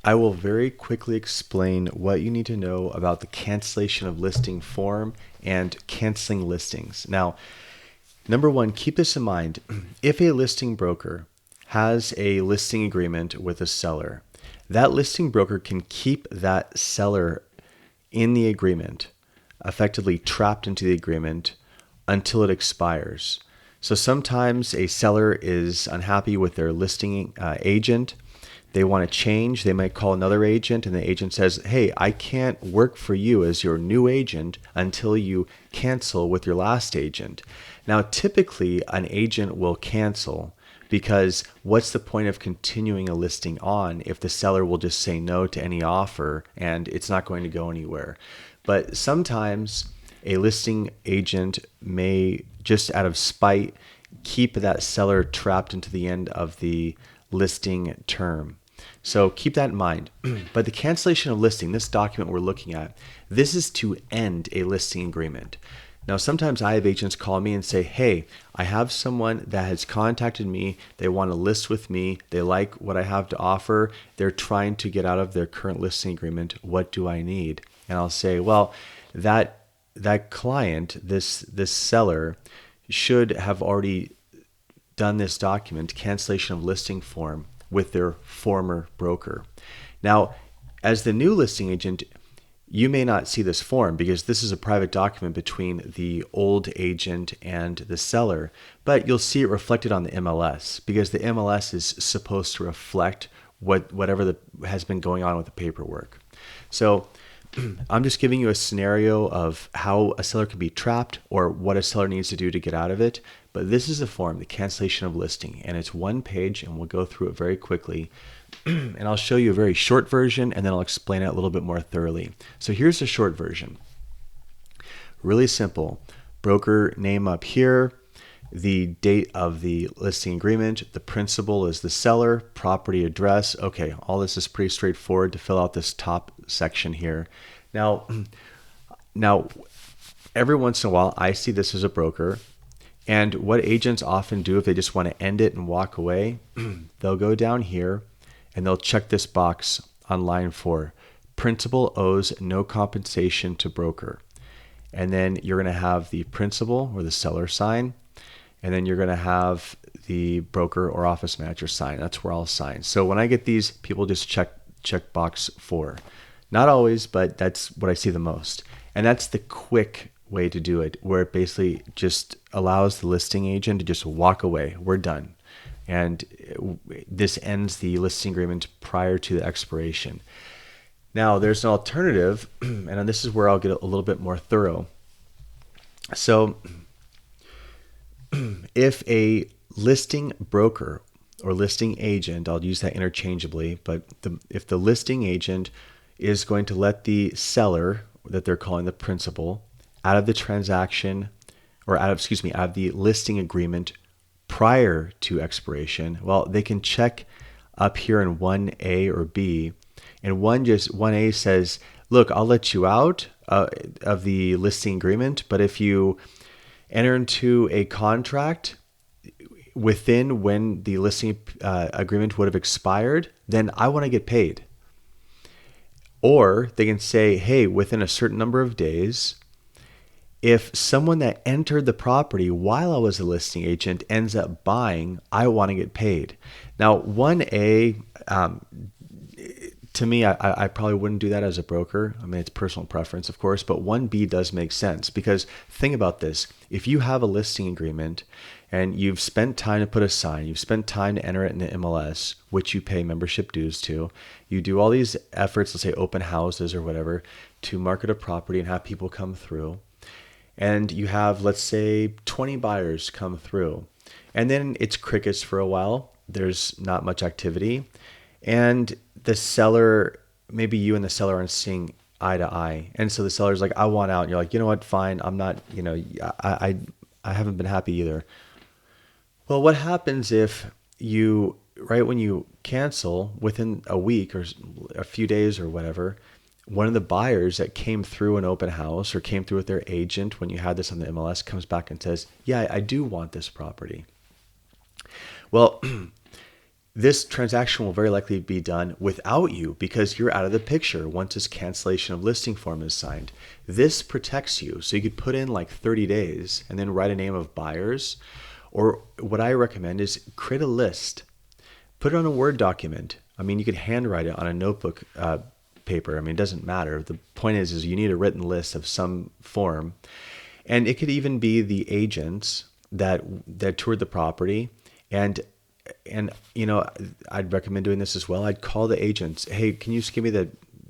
I will very quickly explain what you need to know about the cancellation of listing form and canceling listings. Now, number one, keep this in mind. If a listing broker has a listing agreement with a seller, that listing broker can keep that seller in the agreement, effectively trapped into the agreement until it expires. So sometimes a seller is unhappy with their listing agent. They want to change. They might call another agent, and the agent says, "Hey, I can't work for you as your new agent until you cancel with your last agent." Now, typically, an agent will cancel because what's the point of continuing a listing on if the seller will just say no to any offer and it's not going to go anywhere? But sometimes a listing agent may, just out of spite, keep that seller trapped into the end of the listing term. So keep that in mind. But the cancellation of listing, this document we're looking at, this is to end a listing agreement. Now, sometimes I have agents call me and say, "Hey, I have someone that has contacted me. They want to list with me. They like what I have to offer. They're trying to get out of their current listing agreement. What do I need?" And I'll say, "Well, that client, this seller, should have already done this document, cancellation of listing form, with their former broker." Now, as the new listing agent, you may not see this form because this is a private document between the old agent and the seller, but you'll see it reflected on the MLS because the MLS is supposed to reflect whatever has been going on with the paperwork. So I'm just giving you a scenario of how a seller can be trapped or what a seller needs to do to get out of it. But this is the form, the cancellation of listing, and it's one page, and we'll go through it very quickly. And I'll show you a very short version, and then I'll explain it a little bit more thoroughly. So here's the short version. Really simple. Broker name up here, the date of the listing agreement, the principal is the seller, property address. Okay, all this is pretty straightforward to fill out this top section here. Now, every once in a while, I see this as a broker. And what agents often do if they just want to end it and walk away, they'll go down here and they'll check this box on line 4. Principal owes no compensation to broker. And then you're going to have the principal or the seller sign. And then you're going to have the broker or office manager sign. That's where I'll sign. So when I get these, people just check box 4. Not always, but that's what I see the most. And that's the quick way to do it, where it basically just allows the listing agent to just walk away. We're done. And this ends the listing agreement prior to the expiration. Now, there's an alternative, and this is where I'll get a little bit more thorough. So if a listing broker or listing agent, I'll use that interchangeably, but if the listing agent is going to let the seller, that they're calling the principal, out of the transaction, or out of the listing agreement prior to expiration, well, they can check up here in 1A or B, and 1A says, "Look, I'll let you out of the listing agreement, but if you enter into a contract within when the listing agreement would have expired, then I want to get paid." Or they can say, "Hey, within a certain number of days, if someone that entered the property while I was a listing agent ends up buying, I want to get paid." Now, 1A, to me, I probably wouldn't do that as a broker. I mean, it's personal preference, of course, but 1B does make sense because think about this. If you have a listing agreement and you've spent time to put a sign, you've spent time to enter it in the MLS, which you pay membership dues to, you do all these efforts, let's say open houses or whatever, to market a property and have people come through, and you have, let's say, 20 buyers come through, and then it's crickets for a while. There's not much activity, and the seller, maybe you and the seller aren't seeing eye to eye, and so the seller's like, "I want out," and you're like, "You know what? Fine. I'm not. I haven't been happy either." Well, what happens if you, right when you cancel, within a week or a few days or whatever, one of the buyers that came through an open house or came through with their agent when you had this on the MLS comes back and says, "Yeah, I do want this property." Well, This transaction will very likely be done without you because you're out of the picture once this cancellation of listing form is signed. This protects you. So you could put in like 30 days and then write a name of buyers. Or what I recommend is create a list, put it on a Word document. I mean, you could handwrite it on a notebook paper. I mean, it doesn't matter. The point is you need a written list of some form. And it could even be the agents that toured the property. And I'd recommend doing this as well. I'd call the agents. Hey, can you just give me the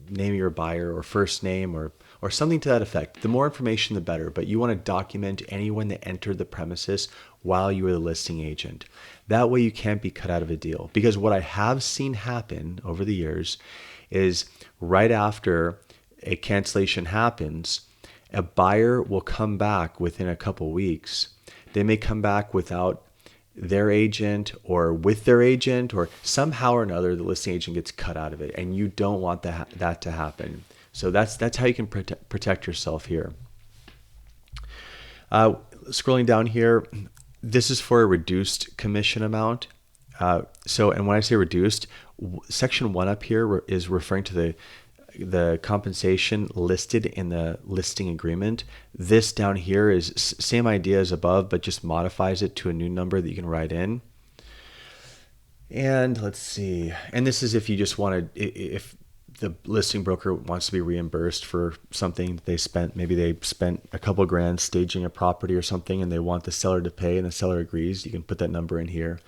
name of your buyer or first name or something to that effect? The more information, the better. But you want to document anyone that entered the premises while you were the listing agent. That way you can't be cut out of a deal. Because what I have seen happen over the years is right after a cancellation happens, a buyer will come back within a couple weeks. They may come back without their agent or with their agent, or somehow or another the listing agent gets cut out of it, and you don't want that to happen. So that's how you can protect yourself here. Scrolling down here, this is for a reduced commission amount. And when I say reduced, section 1 up here is referring to the compensation listed in the listing agreement. This down here is same idea as above, but just modifies it to a new number that you can write in. And let's see. And this is if you just wanted, if the listing broker wants to be reimbursed for something they spent. Maybe they spent a couple grand staging a property or something, and they want the seller to pay, and the seller agrees. You can put that number in here.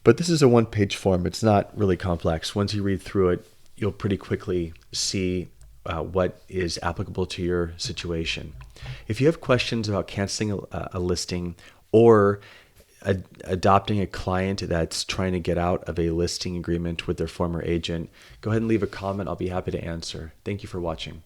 But this is a one-page form. It's not really complex. Once you read through it, you'll pretty quickly see what is applicable to your situation. If you have questions about canceling a listing or adopting a client that's trying to get out of a listing agreement with their former agent, go ahead and leave a comment. I'll be happy to answer. Thank you for watching.